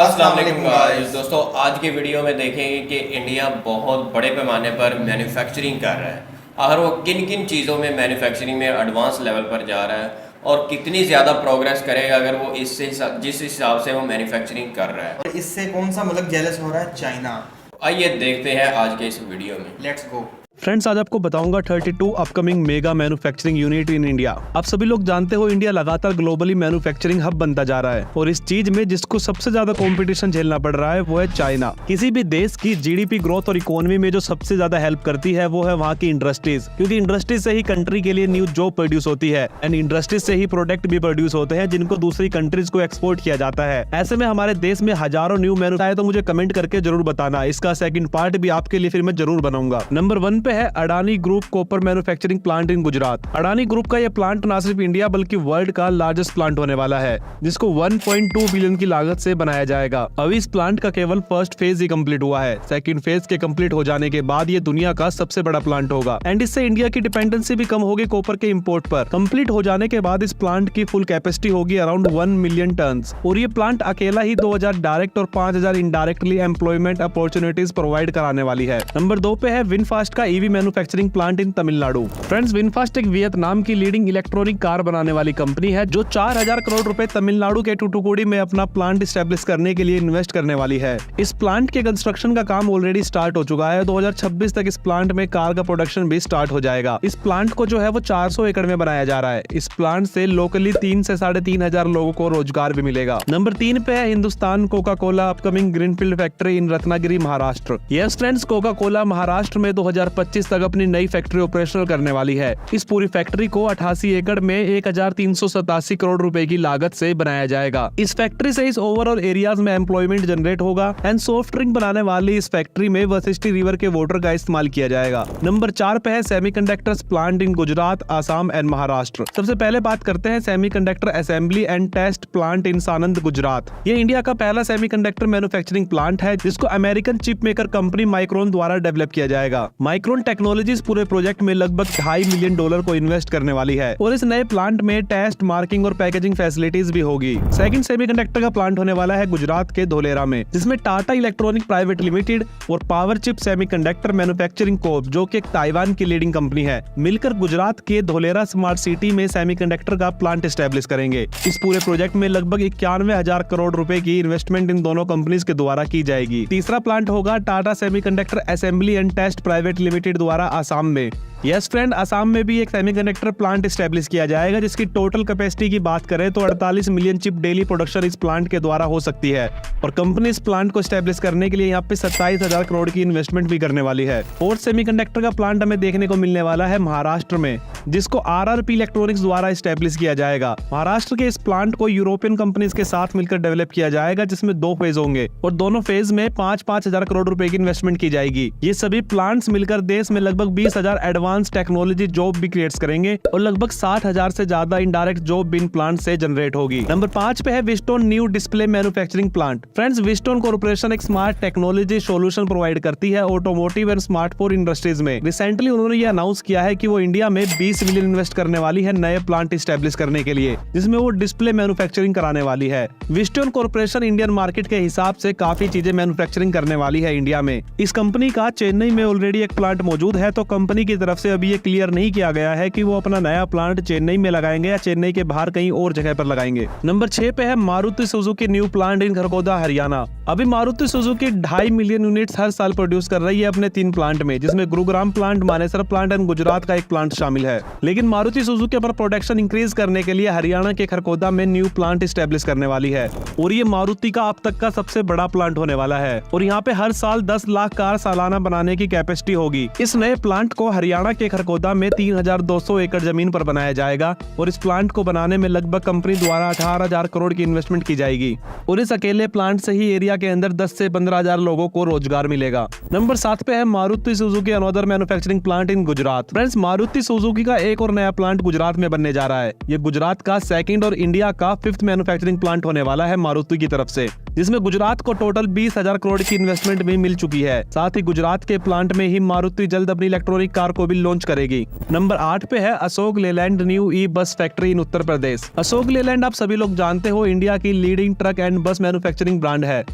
अस्सलाम वालेकुम गाइस। दोस्तों आज के वीडियो में देखेंगे कि इंडिया बहुत बड़े पैमाने पर मैन्युफैक्चरिंग कर रहा है। आखिर वो किन किन चीज़ों में मैन्युफैक्चरिंग में एडवांस लेवल पर जा रहा है और कितनी ज़्यादा प्रोग्रेस करेगा अगर वो इससे जिस हिसाब से वो मैन्युफैक्चरिंग कर रहा है। और इससे कौन सा जेलस हो रहा है? चाइना। आइए देखते हैं आज के इस वीडियो में। Let's go. फ्रेंड्स, आज आपको बताऊंगा 32 upcoming mega manufacturing unit in India. आप सभी लोग जानते हो इंडिया लगातार ग्लोबली मैन्युफैक्चरिंग हब बनता जा रहा है और इस चीज में जिसको सबसे ज्यादा कंपटीशन झेलना पड़ रहा है वो है चाइना। किसी भी देश की जीडीपी ग्रोथ और इकोनॉमी में जो सबसे ज्यादा हेल्प करती है वो है वहाँ की इंडस्ट्रीज, क्योंकि इंडस्ट्रीज से ही कंट्री के लिए न्यू जॉब प्रोड्यूस होती है एंड इंडस्ट्रीज से ही प्रोडक्ट भी प्रोड्यूस होते हैं जिनको दूसरी कंट्रीज को एक्सपोर्ट किया जाता है। ऐसे में हमारे देश में हजारों न्यू मैन्युफैक्चरिंग, तो मुझे कमेंट करके जरूर बताना। इसका सेकंड पार्ट भी आपके लिए फिर मैं जरूर बनाऊंगा। नंबर 1 पे है Adani group copper manufacturing plant in Gujarat. Adani group का यह प्लांट न सिर्फ इंडिया बल्कि वर्ल्ड का लार्जेस्ट प्लांट होने वाला है, जिसको 1.2 बिलियन की लागत से बनाया जाएगा। अभी इस प्लांट का केवल फर्स्ट फेज ही कंप्लीट हुआ है। सेकंड फेज के कंप्लीट हो जाने के बाद ये दुनिया का सबसे बड़ा प्लांट होगा एंड इससे इंडिया की डिपेंडेंसी भी कम होगी कॉपर के इंपोर्ट पर। कंप्लीट हो जाने के बाद इस प्लांट की फुल कैपेसिटी होगी अराउंड 1 मिलियन टन और ये प्लांट अकेला ही 2000 डायरेक्ट और 5000 इनडायरेक्टली एम्प्लॉयमेंट अपॉर्चुनिटीज प्रोवाइड कराने वाली है। नंबर 2 पे है विनफास्ट का ईवी मैन्युफैक्चरिंग प्लांट इन तमिलनाडु। फ्रेंड्स, विनफास्ट एक वियतनाम की लीडिंग इलेक्ट्रॉनिक कार बनाने वाली कंपनी है जो 4000 करोड़ रुपए तमिलनाडु के टूटुकुड़ी में अपना प्लांट स्टैब्लिश करने के लिए इन्वेस्ट करने वाली है। इस प्लांट के कंस्ट्रक्शन का काम ऑलरेडी स्टार्ट हो चुका है। 2026 तक इस प्लांट में कार का प्रोडक्शन भी स्टार्ट हो जाएगा। इस प्लांट को जो है वो 400 एकड़ में बनाया जा रहा है। इस प्लांट से लोकली 3 से 3500 लोगों को रोजगार भी मिलेगा। नंबर 3 पे है Hindustan Coca Cola upcoming greenfield factory in Ratnagiri Maharashtra. Yes friends, Coca Cola Maharashtra में 2025 तक अपनी नई फैक्ट्री ऑपरेशनल करने वाली है। इस पूरी फैक्ट्री को 88 एकड़ में 1387 करोड़ रुपए की लागत से बनाया जाएगा। इस फैक्ट्री से इस ओवरऑल एरियाज में एम्प्लॉयमेंट जनरेट होगा एंड सॉफ्ट ड्रिंक बनाने वाली इस फैक्ट्री में वशिष्ठी रिवर के वाटर का इस्तेमाल किया जाएगा। नंबर 4 पे है semiconductors plant in Gujarat, Assam and Maharashtra. सबसे पहले बात करते हैं semiconductor assembly and test plant in Sanand, Gujarat. ये इंडिया का पहला सेमीकंडक्टर मैन्युफैक्चरिंग प्लांट है जिसको American chip maker company Micron द्वारा डेवलप किया जाएगा। माइक्रोन टेक्नोलॉजीज पूरे प्रोजेक्ट में लगभग $2.5 मिलियन को इन्वेस्ट करने वाली है और इस नए प्लांट में टेस्ट, मार्किंग और पैकेजिंग फैसिलिटीज भी होगी। सेकंड सेमीकंडक्टर का प्लांट होने वाला है गुजरात के धोलेरा में, जिसमें टाटा इलेक्ट्रॉनिक प्राइवेट लिमिटेड और पावर चिप सेमीकंडक्टर मैन्युफैक्चरिंग कोप, जो कि एक ताइवान की लीडिंग कंपनी है, मिलकर गुजरात के धोलेरा स्मार्ट सिटी में सेमीकंडक्टर का प्लांट एस्टेब्लिश करेंगे। इस पूरे प्रोजेक्ट में लगभग 91,000 करोड़ रुपए की इन्वेस्टमेंट इन दोनों कंपनीज के द्वारा की जाएगी। तीसरा प्लांट होगा Tata semiconductor assembly and test private limited द्वारा आसाम में। यस फ्रेंड, असम में भी एक सेमीकंडक्टर प्लांट एस्टेब्लिश किया जाएगा जिसकी टोटल कैपेसिटी की बात करें तो 48 मिलियन चिप डेली प्रोडक्शन इस प्लांट के द्वारा हो सकती है और कंपनी इस प्लांट को एस्टेब्लिश करने के लिए यहाँ पे 27,000 करोड़ की इन्वेस्टमेंट भी करने वाली है। फोर्थ सेमीकंडक्टर का प्लांट हमें देखने को मिलने वाला है महाराष्ट्र में, जिसको RRP इलेक्ट्रॉनिक्स द्वारा एस्टेब्लिश किया जाएगा। महाराष्ट्र के इस प्लांट को यूरोपियन कंपनीज के साथ मिलकर डेवलप किया जाएगा, जिसमें 2 फेज होंगे और दोनों फेज में 5-5 हजार करोड़ रुपए की इन्वेस्टमेंट की जाएगी। ये सभी प्लांट्स मिलकर देश में लगभग 20,000 एडवांस टेक्नोलॉजी जॉब भी क्रिएट करेंगे और लगभग 60,000 से ज्यादा इनडायरेक्ट जॉब भी इन प्लांट से जनरेट होगी। नंबर 5 पे है Wheatstone new display manufacturing plant. Friends, Wheatstone corporation एक स्मार्ट टेक्नोलॉजी सॉल्यूशन प्रोवाइड करती है ऑटोमोटिव एंड स्मार्टफोन इंडस्ट्रीज में। रिसेंटली उन्होंने ये अनाउंस किया है कि वो इंडिया में 20 मिलियन इन्वेस्ट करने वाली है नए प्लांट एस्टेब्लिश करने के लिए, जिसमें वो डिस्प्ले मैन्युफैक्चरिंग कराने वाली है। विस्टोन कॉर्पोरेशन इंडियन मार्केट के हिसाब से काफी चीजें मैन्युफैक्चरिंग करने वाली है इंडिया में। इस कंपनी का चेन्नई में ऑलरेडी एक प्लांट मौजूद है, तो कंपनी की तरफ से अभी ये क्लियर नहीं किया गया है कि वो अपना नया प्लांट चेन्नई में लगाएंगे या चेन्नई के बाहर कहीं और जगह पर लगाएंगे। नंबर 6 पे है Maruti Suzuki new plant in Kharkhoda, Haryana. अभी मारुति सुजुकी 2.5 मिलियन यूनिट्स हर साल प्रोड्यूस कर रही है अपने 3 प्लांट में, जिसमें Gurugram plant, Manesar plant and Gujarat का एक प्लांट शामिल है। लेकिन मारुति सुजुकी अपना प्रोडक्शन इंक्रीज करने के लिए हरियाणा के खरगोदा में न्यू प्लांट एस्टेब्लिश करने वाली है और ये मारुति का अब तक का सबसे बड़ा प्लांट होने वाला है और यहाँ पे हर साल 10 लाख कार सालाना बनाने की कैपेसिटी होगी। इस नए प्लांट को हरियाणा के खरगोदा में 3,200 एकड़ जमीन पर बनाया जाएगा और इस प्लांट को बनाने में लगभग कंपनी द्वारा 18,000 करोड़ की इन्वेस्टमेंट की जाएगी और इस अकेले प्लांट से ही एरिया के अंदर 10 से 15,000 लोगों को रोजगार मिलेगा। नंबर 7 पे है Maruti Suzuki another manufacturing plant in Gujarat. Friends, Maruti Suzuki का एक और नया प्लांट गुजरात में बनने जा रहा है। ये गुजरात का सेकंड और इंडिया का 5th मैन्युफैक्चरिंग प्लांट होने वाला है मारुति की तरफ से। जिसमें गुजरात को टोटल 20,000 करोड़ की इन्वेस्टमेंट भी मिल चुकी है। साथ ही गुजरात के प्लांट में ही मारुति जल्द अपनी इलेक्ट्रॉनिक कार को भी लॉन्च करेगी। नंबर 8 पे है अशोक लेलैंड न्यू ई बस फैक्ट्री इन उत्तर प्रदेश। अशोक लेलैंड आप सभी लोग जानते हो इंडिया की लीडिंग ट्रक एंड बस मैन्युफैक्चरिंग ब्रांड है।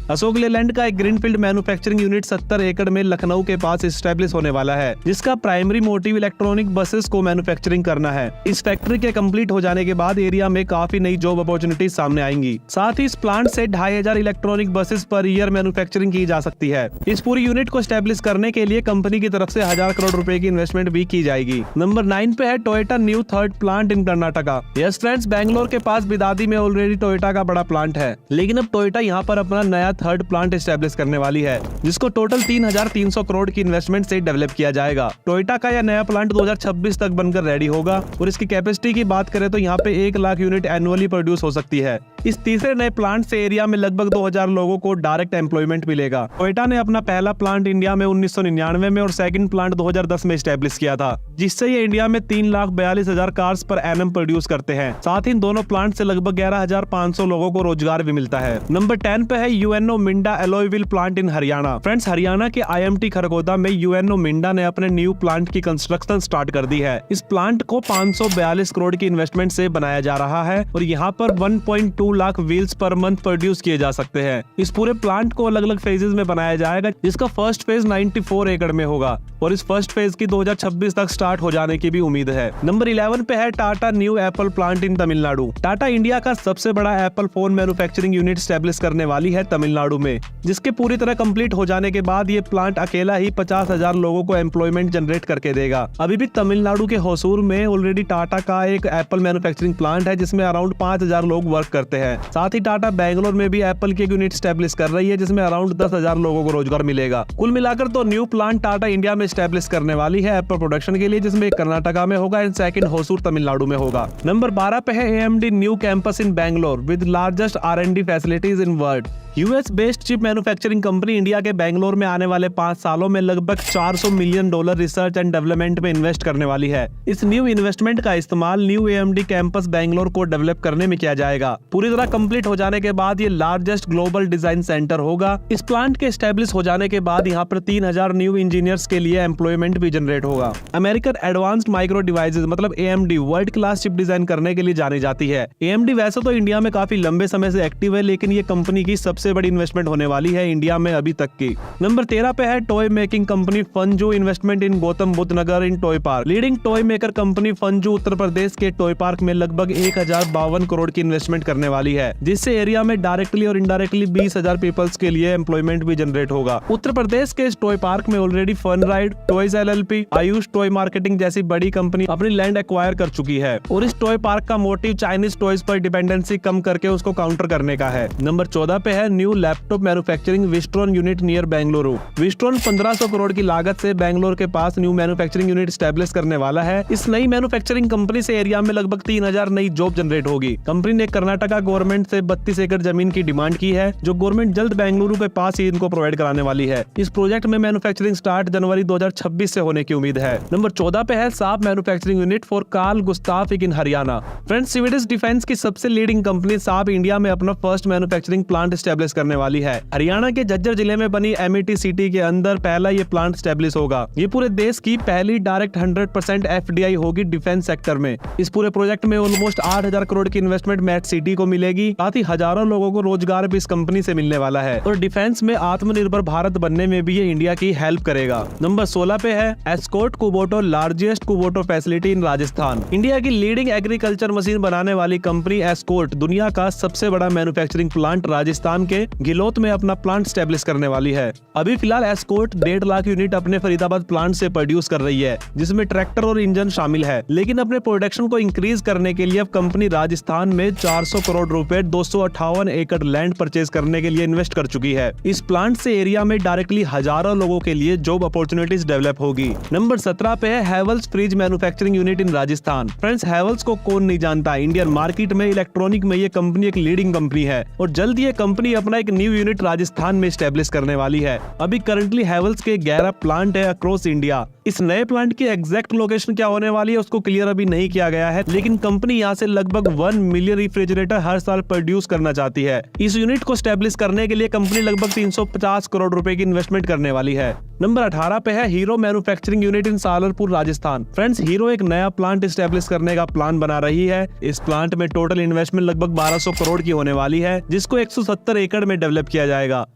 अशोक लेलैंड का एक ग्रीनफील्ड मैन्युफैक्चरिंग यूनिट 70 एकड़ में लखनऊ के पास एस्टेब्लिश होने वाला है, जिसका प्राइमरी मोटिव इलेक्ट्रॉनिक बसेस को मैन्युफैक्चरिंग करना है। इस फैक्ट्री के कंप्लीट हो जाने के बाद एरिया में काफी नई जॉब अपॉर्चुनिटीज सामने आएंगी। साथ ही इस प्लांट से 2500 electronic buses per year manufacturing की जा सकती है। इस पूरी यूनिट को एस्टेब्लिश करने के लिए कंपनी की तरफ से 1000 करोड़ रुपए की इन्वेस्टमेंट भी की जाएगी। नंबर 9 पे है Toyota new third plant in Karnataka. Yes friends, Bangalore के पास बिदादी में ऑलरेडी टोयोटा का बड़ा प्लांट है, लेकिन अब टोयोटा यहाँ पर अपना नया थर्ड प्लांट एस्टेब्लिश करने वाली है, जिसको टोटल 3300 करोड़ की इन्वेस्टमेंट से डेवलप किया जाएगा। टोयोटा का यह नया प्लांट 2026 तक बनकर रेडी होगा और इसकी कैपेसिटी की बात करें तो यहाँ पे 1 लाख यूनिट एनुअली प्रोड्यूस हो सकती है। इस तीसरे नए प्लांट से एरिया में लगभग 2000 लोगों को डायरेक्ट एम्प्लॉयमेंट मिलेगा। टोयोटा ने अपना पहला प्लांट इंडिया में 1999 में और सेकंड प्लांट 2010 में एस्टेब्लिश किया था, जिससे ये इंडिया में 3,42,000 कार्स पर एनएम प्रोड्यूस करते हैं। साथ ही इन दोनों प्लांट से लगभग 11,500 लोगों को रोजगार भी मिलता है। नंबर 10 पे है UNO Minda alloy wheel plant in Haryana. Friends, Haryana के IMT खरगोदा में यूएनओ मिंडा ने अपने न्यू प्लांट की कंस्ट्रक्शन स्टार्ट कर दी है। इस प्लांट को 542 करोड़ की इन्वेस्टमेंट से बनाया जा रहा है और यहाँ पर 1.2 lakh wheels per month produce किए जा सकते हैं। इस पूरे प्लांट को अलग अलग फेजेस में बनाया जाएगा, जिसका फर्स्ट फेज 94 एकड़ में होगा और इस फर्स्ट फेज की 2026 तक स्टार्ट हो जाने की भी उम्मीद है। नंबर 11 पे है Tata new Apple plant in Tamil Nadu. Tata India का सबसे बड़ा Apple phone manufacturing unit establish करने वाली है तमिलनाडु में, जिसके पूरी तरह कंप्लीट हो जाने के बाद ये प्लांट अकेला ही 50,000 लोगों को एम्प्लॉयमेंट जनरेट करके देगा। अभी भी तमिलनाडु के होसूर में ऑलरेडी टाटा का एक एप्पल मैन्युफैक्चरिंग प्लांट है, जिसमें अराउंड 5,000 लोग वर्क करते हैं। साथ ही टाटा बेंगलोर में भी एप्पल की एक यूनिट स्टैब्लिश कर रही है, जिसमें अराउंड 10,000 लोगों को रोजगार मिलेगा। कुल मिलाकर तो न्यू प्लांट टाटा इंडिया में स्टैब्लिश करने वाली है एप्पल प्रोडक्शन के लिए, जिसमें एक कर्नाटका में होगा एंड सेकंड होसूर तमिलनाडु में होगा। नंबर 12 पे है AMD new campus in Bangalore with largest R&D facilities in world. US based chip manufacturing company India के बेंगलोर में आने वाले 5 सालों में लगभग $400 मिलियन रिसर्च एंड डेवलपमेंट में इन्वेस्ट करने वाली है। इस न्यू इन्वेस्टमेंट का इस्तेमाल न्यू AMD कैंपस बेंगलोर को डेवलप करने में किया जाएगा। पूरी तरह कंप्लीट हो जाने के बाद ये लार्जेस्ट ग्लोबल डिजाइन सेंटर होगा। इस प्लांट के एस्टेब्लिश हो जाने के बाद यहाँ पर 3000 न्यू इंजीनियर्स के लिए एम्प्लॉयमेंट भी जनरेट होगा। अमेरिकन एडवांस्ड माइक्रो डिवाइसेज मतलब AMD world class chip design करने के लिए जानी जाती है। AMD वैसे तो इंडिया में काफी लंबे समय से एक्टिव है, लेकिन ये कंपनी की सबसे बड़ी इन्वेस्टमेंट होने वाली है इंडिया में अभी तक की। नंबर 13 पे है toy making company Funzoo investment in Gautam Buddh Nagar in toy park. Leading toy maker company Funzoo Uttar Pradesh के टॉय पार्क में लगभग 1052 करोड़ की इन्वेस्टमेंट करने वाली है, जिससे एरिया में डायरेक्टली और इनडायरेक्टली 20,000 पीपल्स के लिए एम्प्लॉयमेंट भी जनरेट होगा। उत्तर प्रदेश के इस टॉय पार्क में already fun ride, toys LLP, Ayush toy marketing जैसी बड़ी कंपनी अपनी लैंड एक्वायर कर चुकी है और इस टॉय पार्क का मोटिव चाइनीज टॉयज पर डिपेंडेंसी कम करके उसको काउंटर करने का है। नंबर 14 पे है new laptop manufacturing Wistron unit near Bengaluru. Wistron 1500 crore की लागत से बेंगलोर के पास न्यू मैन्युफैक्चरिंग यूनिट स्टैब्लिश करने वाला है। इस नई मैन्युफैक्चरिंग कंपनी से एरिया में लगभग 3000 नई जॉब जनरेट होगी। कंपनी ने कर्नाटका गवर्नमेंट से 32 एकड़ जमीन की डिमांड की है, जो गवर्नमेंट जल्द बेंगलुरु के पास ही इनको प्रोवाइड कराने वाली है। इस प्रोजेक्ट में मैन्युफैक्चरिंग स्टार्ट जनवरी 2026 से होने की उम्मीद है। नंबर 14 पे है साब manufacturing unit for Carl Gustaf in Haryana. Friends, Swedish defence की सबसे लीडिंग कंपनी साब इंडिया में अपना फर्स्ट मैन्युफैक्चरिंग प्लांट स्टैब्लिश करने वाली है। हरियाणा के झज्जर जिले में बनी MET सिटी के अंदर पहला ये प्लांट स्टैब्लिश होगा। ये पूरे देश की पहली डायरेक्ट 100% FDI होगी डिफेंस सेक्टर में। इस पूरे प्रोजेक्ट में ऑलमोस्ट 8000 करोड़ की इन्वेस्टमेंट MET सिटी को मिलेगी। साथ ही हजारों लोगों को रोजगार भी इस कंपनी से मिलने वाला है और डिफेंस में आत्मनिर्भर भारत बनने में भी ये इंडिया की हेल्प करेगा। नंबर 16 पे है escort Kubota largest Kubota facility in Rajasthan. India की लीडिंग एग्रीकल्चर मशीन बनाने वाली कंपनी एस्कॉर्ट दुनिया का सबसे बड़ा मैन्युफैक्चरिंग प्लांट राजस्थान के गिलोत में अपना प्लांट स्टैब्लिश करने वाली है। अभी फिलहाल एस्कॉर्ट 1.5 लाख यूनिट अपने फरीदाबाद प्लांट से प्रोड्यूस कर रही है, जिसमें ट्रैक्टर और इंजन शामिल है। लेकिन अपने प्रोडक्शन को इंक्रीज करने के लिए अब कंपनी राजस्थान में 400 करोड़ रुपए 258 एकड़ लैंड परचेज करने के लिए इन्वेस्ट कर चुकी है। इस प्लांट से एरिया में डायरेक्टली हजारों लोगों के लिए जॉब अपॉर्चुनिटीज डेवलप होगी। नंबर 17 पे है हैवेल्स फ्रिज मैन्युफैक्चरिंग यूनिट इन राजस्थान। फ्रेंड्स, हैवेल्स को कौन नहीं जानता, इंडियन मार्केट में इलेक्ट्रॉनिक में ये कंपनी एक लीडिंग कंपनी है और जल्द ये कंपनी अपना एक न्यू यूनिट राजस्थान में स्टैब्लिश करने वाली है। अभी करंटली हैवेल्स के 11 प्लांट है अक्रॉस इंडिया। इस नए प्लांट की एग्जैक्ट लोकेशन क्या होने वाली है उसको क्लियर अभी नहीं किया गया है, लेकिन कंपनी यहाँ से लगभग 1 मिलियन रेफ्रिजरेटर हर साल प्रोड्यूस करना चाहती है। इस यूनिट को स्टैब्लिश करने के लिए कंपनी लगभग 350 करोड़ रुपए की इन्वेस्टमेंट करने वाली है। नंबर 18 पे है Hero manufacturing unit in Salarpur Rajasthan. Friends, Hero एक नया प्लांट स्टैब्लिश करने का प्लान बना रही है। इस प्लांट में टोटल इन्वेस्टमेंट लगभग 1200 करोड़ की होने वाली है, जिसको 170 एकड़ में डेवलप किया जाएगा।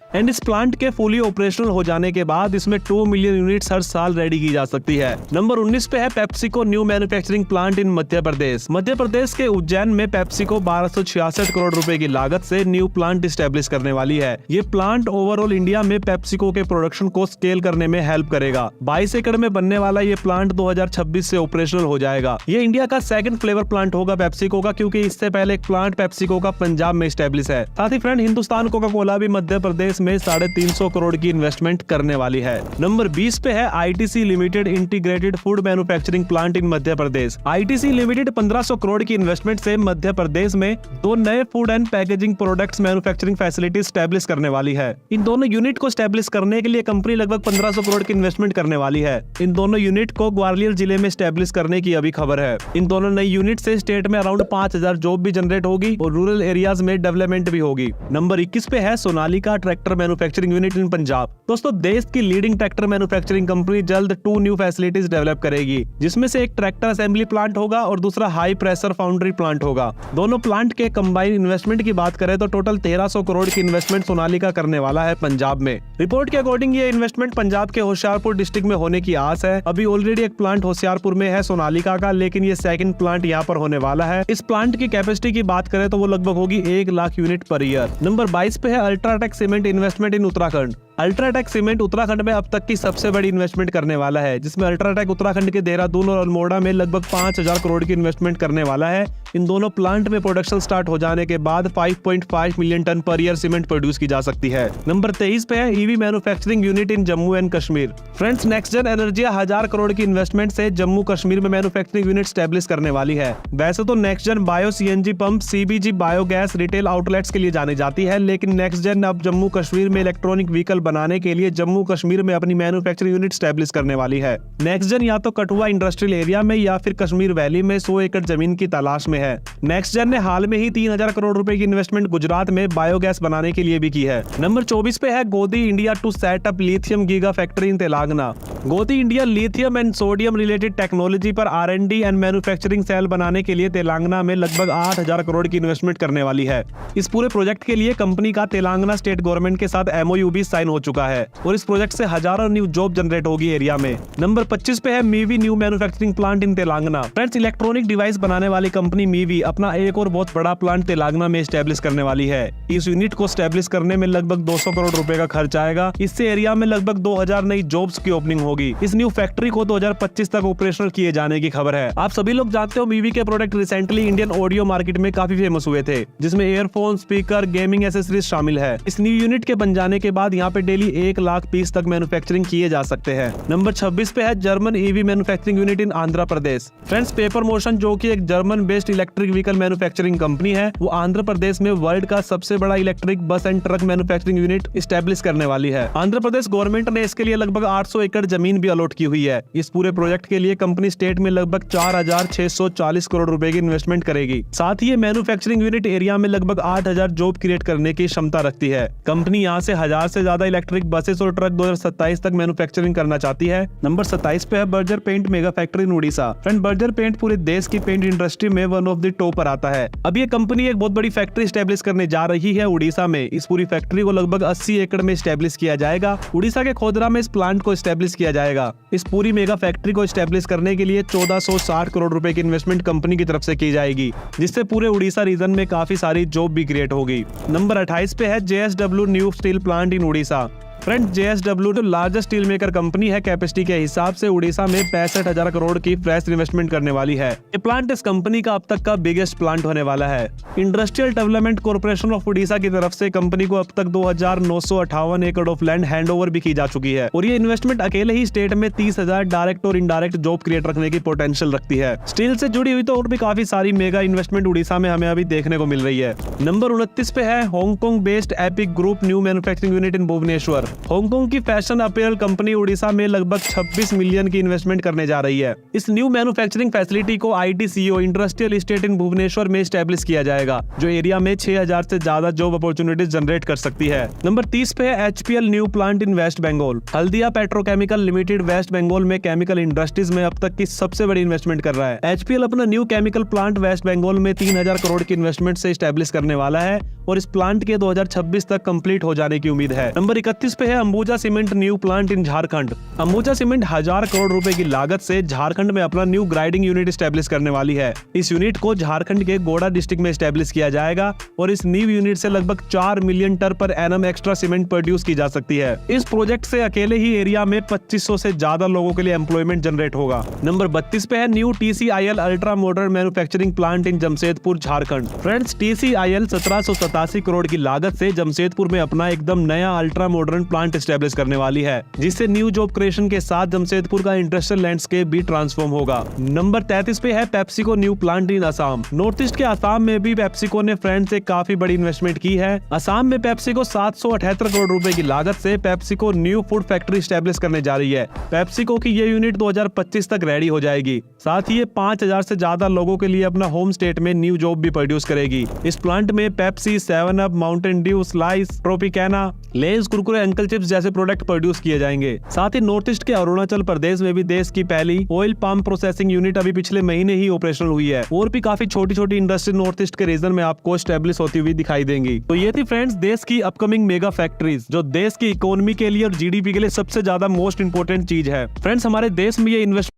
एंड इस प्लांट के फुली ऑपरेशनल हो जाने के बाद इसमें 2 मिलियन यूनिट्स हर साल रेडी की जा सकती है। नंबर 19 पे है PepsiCo new manufacturing plant in Madhya Pradesh. Madhya Pradesh के उज्जैन में पेप्सिको 1266 करोड़ रुपए की लागत से न्यू प्लांट स्टैब्लिश करने वाली है। ये प्लांट ओवरऑल इंडिया में पेप्सिको के प्रोडक्शन को स्केल करने में हेल्प करेगा। 22 एकड़ में बनने वाला ये प्लांट 2026 से ऑपरेशनल हो जाएगा। ये इंडिया का सेकंड फ्लेवर प्लांट होगा पेप्सिको का, क्योंकि इससे पहले एक प्लांट पेप्सिको का पंजाब में स्टैब्लिश है। साथ ही फ्रेंड, हिंदुस्तान कोका कोला भी मध्य प्रदेश में 350 करोड़ की इन्वेस्टमेंट करने वाली है। नंबर 20 पे है ITC limited integrated food manufacturing plant in Madhya Pradesh. ITC limited 1500 crore की इन्वेस्टमेंट से मध्य प्रदेश में 2 नए food and packaging products manufacturing facility establish करने वाली है। इन दोनों यूनिट को स्टैब्लिश करने के लिए कंपनी लगभग 1500 करोड़ की इन्वेस्टमेंट करने वाली है। इन दोनों यूनिट को ग्वालियर जिले में स्टैब्लिश करने की अभी खबर है। इन दोनों नई यूनिट से स्टेट में अराउंड 5000 जॉब भी जनरेट होगी और रूरल एरियाज में डेवलपमेंट भी होगी। नंबर 21 पे है सोनालिका ट्रैक्टर मैन्युफैक्चरिंग यूनिट इन पंजाब। दोस्तों, देश की लीडिंग ट्रैक्टर मैन्युफैक्चरिंग कंपनी जल्द 2 न्यू फैसिलिटीज डेवलप करेगी, जिसमें से एक ट्रैक्टर असेंबली प्लांट होगा और दूसरा हाई प्रेशर फाउंड्री प्लांट होगा। दोनों प्लांट के कंबाइन इन्वेस्टमेंट की बात करें तो टोटल 1300 करोड़ की इन्वेस्टमेंट सोनालिका करने वाला है पंजाब में। रिपोर्ट के अकॉर्डिंग ये इन्वेस्टमेंट पंजाब के होशियारपुर डिस्ट्रिक्ट में होने की आस है। अभी ऑलरेडी एक प्लांट होशियारपुर में है सोनालिका का, लेकिन ये सेकंड प्लांट यहाँ पर होने वाला है। इस प्लांट की कैपेसिटी की बात करें तो वो लगभग होगी 1 lakh unit per year. Number 22 पे है अल्ट्राटेक सीमेंट इन्वेस्टमेंट इन उत्तराखंड। अल्ट्राटेक सीमेंट उत्तराखंड में अब तक की सबसे बड़ी इन्वेस्टमेंट करने वाला है, जिसमें अल्ट्राटेक उत्तराखंड के देहरादून और अल्मोड़ा में लगभग 5000 करोड़ की इन्वेस्टमेंट करने वाला है। इन दोनों प्लांट में प्रोडक्शन स्टार्ट हो जाने के बाद 5.5 million ton per year cement produce की जा सकती है। नंबर 23 पे है EV manufacturing unit in Jammu and Kashmir. Friends, NextGen energy 1000 crore की इन्वेस्टमेंट से जम्मू कश्मीर में मैन्युफैक्चरिंग यूनिट स्टैब्लिश करने वाली है। वैसे तो NextGen bio CNG pump CBG biogas retail outlets के लिए जानी जाती है, लेकिन नेक्स्टजन अब जम्मू कश्मीर में इलेक्ट्रॉनिक व्हीकल बनाने के लिए जम्मू कश्मीर में अपनी मैन्युफैक्चरिंग यूनिट स्टैब्लिश करने वाली है। नेक्स्टजन या तो कठुआ इंडस्ट्रियल एरिया में या फिर कश्मीर वैली में 100 एकड़ जमीन की तलाश में है। नेक्स्टजन ने हाल में ही 3000 करोड़ रुपए की इन्वेस्टमेंट गुजरात में बायोगैस बनाने के लिए भी की है। नंबर 24 पे है Godi India to set up lithium giga factory in Telangana. Godi India lithium and sodium related technology पर R&D एंड मैन्युफैक्चरिंग सेल बनाने के लिए तेलंगाना में लगभग 8000 करोड़ की इन्वेस्टमेंट करने वाली है। इस पूरे प्रोजेक्ट के लिए कंपनी का तेलंगाना स्टेट गवर्नमेंट के साथ MOU भी साइन हो चुका है और इस प्रोजेक्ट से हजारों न्यू जॉब जनरेट होगी एरिया में। नंबर 25 पे है मीवी न्यू मैन्युफैक्चरिंग प्लांट इन तेलंगाना। फ्रेंड्स, इलेक्ट्रॉनिक डिवाइस बनाने वाली कंपनी मीवी अपना एक और बहुत बड़ा प्लांट तेलंगाना में स्टैब्लिश करने वाली है। इस यूनिट को स्टैब्लिश करने में लगभग 200 करोड़ रुपए का खर्च आएगा। इससे एरिया में लगभग 2000 नई जॉब्स की ओपनिंग होगी। इस न्यू फैक्ट्री को 2025 तक ऑपरेशनल किए जाने की खबर है। आप सभी लोग जानते हो मीवी के product recently Indian audio market में काफी फेमस हुए थे, जिसमें ईयरफोन, स्पीकर, गेमिंग एसेसरीज शामिल है। इस न्यू यूनिट के बन जाने के बाद यहाँ पे डेली 1 लाख पीस तक मैन्युफैक्चरिंग किए जा सकते हैं। नंबर 26 पे है जर्मन EV मैन्युफैक्चरिंग यूनिट इन Andhra Pradesh. Friends, paper motion जो कि एक German based electric vehicle manufacturing company है, वो आंध्र प्रदेश में वर्ल्ड का सबसे बड़ा electric bus and truck manufacturing unit establish करने वाली है। आंध्र प्रदेश गवर्नमेंट ने इसके लिए लगभग 800 एकड़ जमीन भी अलॉट की हुई है। इस पूरे प्रोजेक्ट के लिए कंपनी स्टेट में लगभग 4640 करोड़ रुपए की इन्वेस्टमेंट करेगी। साथ ही ये मैन्युफैक्चरिंग यूनिट एरिया में लगभग 8000 जॉब क्रिएट करने की क्षमता रखती है। कंपनी यहाँ से 1000 से ज्यादा इलेक्ट्रिक बसेस और ट्रक 2027 तक मैन्युफैक्चरिंग करना चाहती है। नंबर 27 पे है Berger paint mega factory in Odisha. Friend, Berger paint पूरे देश की पेंट इंडस्ट्री में वन ऑफ द टॉप पर आता है। अब ये कंपनी एक बहुत बड़ी फैक्ट्री स्टैब्लिश करने जा रही है उड़ीसा में। इस पूरी फैक्ट्री को लगभग 80 एकड़ में स्टैब्लिश किया जाएगा। उड़ीसा के खोदरा में इस प्लांट को स्टैब्लिश किया जाएगा। इस पूरी मेगा फैक्ट्री को स्टैब्लिश करने के लिए 1460 करोड़ रुपए की इन्वेस्टमेंट कंपनी की तरफ से की जाएगी, जिससे पूरे उड़ीसा रीजन में काफी सारी जॉब भी क्रिएट होगी। नंबर 28 पे है JSW new steel plant in Odisha. Friend, JSW जो लार्जेस्ट स्टील मेकर कंपनी है, कैपेसिटी के हिसाब से उड़ीसा में 65,000 करोड़ की फ्रेश इन्वेस्टमेंट करने वाली है। ये प्लांट इस कंपनी का अब तक का बिगेस्ट प्लांट होने वाला है। Industrial development corporation of Orissa की तरफ से कंपनी को अब तक 2958 एकड़ ऑफ लैंड हैंडओवर भी की जा चुकी है और ये इन्वेस्टमेंट अकेले ही स्टेट में 30,000 डायरेक्ट और इनडायरेक्ट जॉब क्रिएट रखने की पोटेंशियल रखती है। स्टील से जुड़ी हुई तो और भी काफी सारी मेगा इन्वेस्टमेंट उड़ीसा में हमें अभी देखने को मिल रही है। नंबर 29 पे है Hong Kong based Epic group new manufacturing unit in Bhubaneswar. Hong Kong की फैशन अपीयरल कंपनी उड़ीसा में लगभग 26 मिलियन की इन्वेस्टमेंट करने जा रही है। इस न्यू मैन्युफैक्चरिंग फैसिलिटी को ITCO industrial estate in Bhubaneswar में स्टैब्लिश किया जाएगा, जो एरिया में 6000 से ज्यादा जॉब अपॉर्चुनिटीज जनरेट कर सकती है। नंबर 30 पे है HPL new plant in West Bengal. Haldia petrochemical limited West Bengal में केमिकल इंडस्ट्रीज में अब तक की सबसे बड़ी इन्वेस्टमेंट कर रहा है। HPL अपना new chemical plant West Bengal में 3000 करोड़ की इन्वेस्टमेंट से स्टैब्लिश करने वाला है और इस प्लांट के 2026 तक कंप्लीट हो जाने की उम्मीद है। नंबर 31 पे है अंबुजा सीमेंट न्यू प्लांट इन झारखंड। अंबुजा सीमेंट 1000 करोड़ रुपए की लागत से झारखंड में अपना न्यू ग्राइंडिंग यूनिट स्टैब्लिश करने वाली है। इस यूनिट को झारखंड के गोड़ा डिस्ट्रिक्ट में स्टैब्लिश किया जाएगा और इस न्यू यूनिट से लगभग 4 million ton per annum extra cement produce की जा सकती है। इस प्रोजेक्ट से अकेले ही एरिया में 2500 से ज्यादा लोगों के लिए एम्प्लॉयमेंट जनरेट होगा। नंबर 32 पे है new TCIL ultra modern manufacturing plant इन जमशेदपुर झारखंड। फ्रेंड्स, TCIL 1787 करोड़ की लागत से जमशेदपुर में अपना एकदम नया अल्ट्रा मॉडर्न प्लांट स्टैब्लिश करने वाली है, जिससे न्यू जॉब क्रिएशन के साथ जमशेदपुर का इंडस्ट्रियल लैंडस्केप भी ट्रांसफॉर्म होगा। नंबर 33 पे है पेप्सिको न्यू प्लांट इन असम। नॉर्थ ईस्ट के असम में भी पेप्सिको ने फ्रेंड्स से काफी बड़ी इन्वेस्टमेंट की है। असम में पेप्सिको 778 करोड़ रुपए की लागत से PepsiCo new food factory establish करने जा रही है। पेप्सिको की ये यूनिट 2025 तक रेडी हो जाएगी। साथ ही ये 5000 से ज्यादा लोगों के लिए अपना होम स्टेट में न्यू जॉब भी प्रोड्यूस करेगी। इस प्लांट में Pepsi, 7 up, Mountain Dew, Slice, Tropicana, Lay's, Kurkure, uncle chips जैसे प्रोडक्ट प्रोड्यूस किए जाएंगे। साथ ही नॉर्थ ईस्ट के अरुणाचल प्रदेश में भी देश की पहली ऑयल पाम प्रोसेसिंग यूनिट अभी पिछले महीने ही ऑपरेशनल हुई है और भी काफी छोटी छोटी इंडस्ट्री नॉर्थ ईस्ट के रीजन में आपको स्टैब्लिश होती हुई दिखाई देंगी। तो ये थी फ्रेंड्स देश की अपकमिंग मेगा फैक्ट्रीज, जो देश की इकोनॉमी के लिए और GDP के लिए सबसे ज्यादा मोस्ट इंपोर्टेंट चीज है। फ्रेंड्स, हमारे देश में ये इन्वेस्ट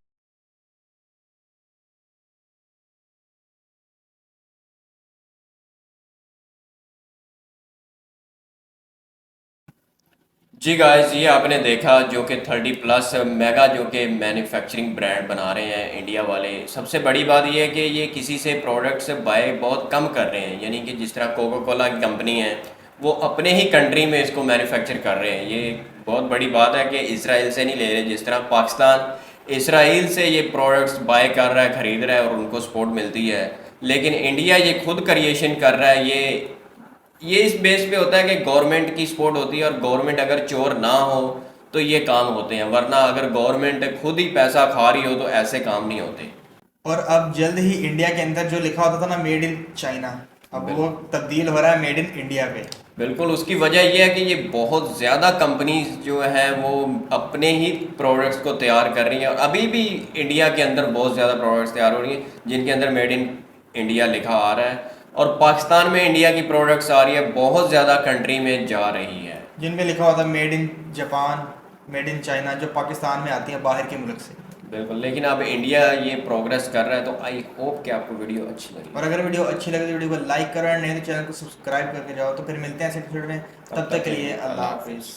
जी गाइस, ये आपने देखा जो कि 30+ मेगा जो कि मैन्युफैक्चरिंग ब्रांड बना रहे हैं इंडिया वाले। सबसे बड़ी बात ये है कि ये किसी से प्रोडक्ट से बाय बहुत कम कर रहे हैं, यानी कि जिस तरह कोका कोला की कंपनी है वो अपने ही कंट्री में इसको मैन्युफैक्चर कर रहे हैं। ये बहुत बड़ी बात है कि इसराइल से नहीं ले रहे। जिस तरह पाकिस्तान इसराइल से ये प्रोडक्ट्स बाय कर रहा है, ख़रीद रहा है और उनको सपोर्ट मिलती है, लेकिन इंडिया ये खुद क्रिएशन कर रहा है। ये इस बेस पे होता है कि गवर्नमेंट की सपोर्ट होती है और गवर्नमेंट अगर चोर ना हो तो ये काम होते हैं, वरना अगर गवर्नमेंट खुद ही पैसा खा रही हो तो ऐसे काम नहीं होते। और अब जल्द ही इंडिया के अंदर जो लिखा होता था ना मेड इन चाइना, अब वो तब्दील हो रहा है मेड इन इंडिया पे। बिल्कुल, उसकी वजह यह है कि ये बहुत ज़्यादा कंपनीज जो हैं वो अपने ही प्रोडक्ट्स को तैयार कर रही हैं और अभी भी इंडिया के अंदर बहुत ज़्यादा प्रोडक्ट्स तैयार हो रही हैं जिनके अंदर मेड इन इंडिया लिखा आ रहा है। और पाकिस्तान में इंडिया की प्रोडक्ट्स आ रही है, बहुत ज़्यादा कंट्री में जा रही है जिनमें लिखा होता है made in Japan, made in China, जो पाकिस्तान में आती है बाहर के मुल्क से। बिल्कुल, लेकिन अब इंडिया ये प्रोग्रेस कर रहा है, तो आई होप कि आपको वीडियो अच्छी लगी। और अगर वीडियो अच्छी लगे तो वीडियो को लाइक करो और नहीं तो चैनल को सब्सक्राइब करके जाओ। तो फिर मिलते हैं ऐसे एपिसोड में, तब तक के लिए अल्लाह हाफिज़।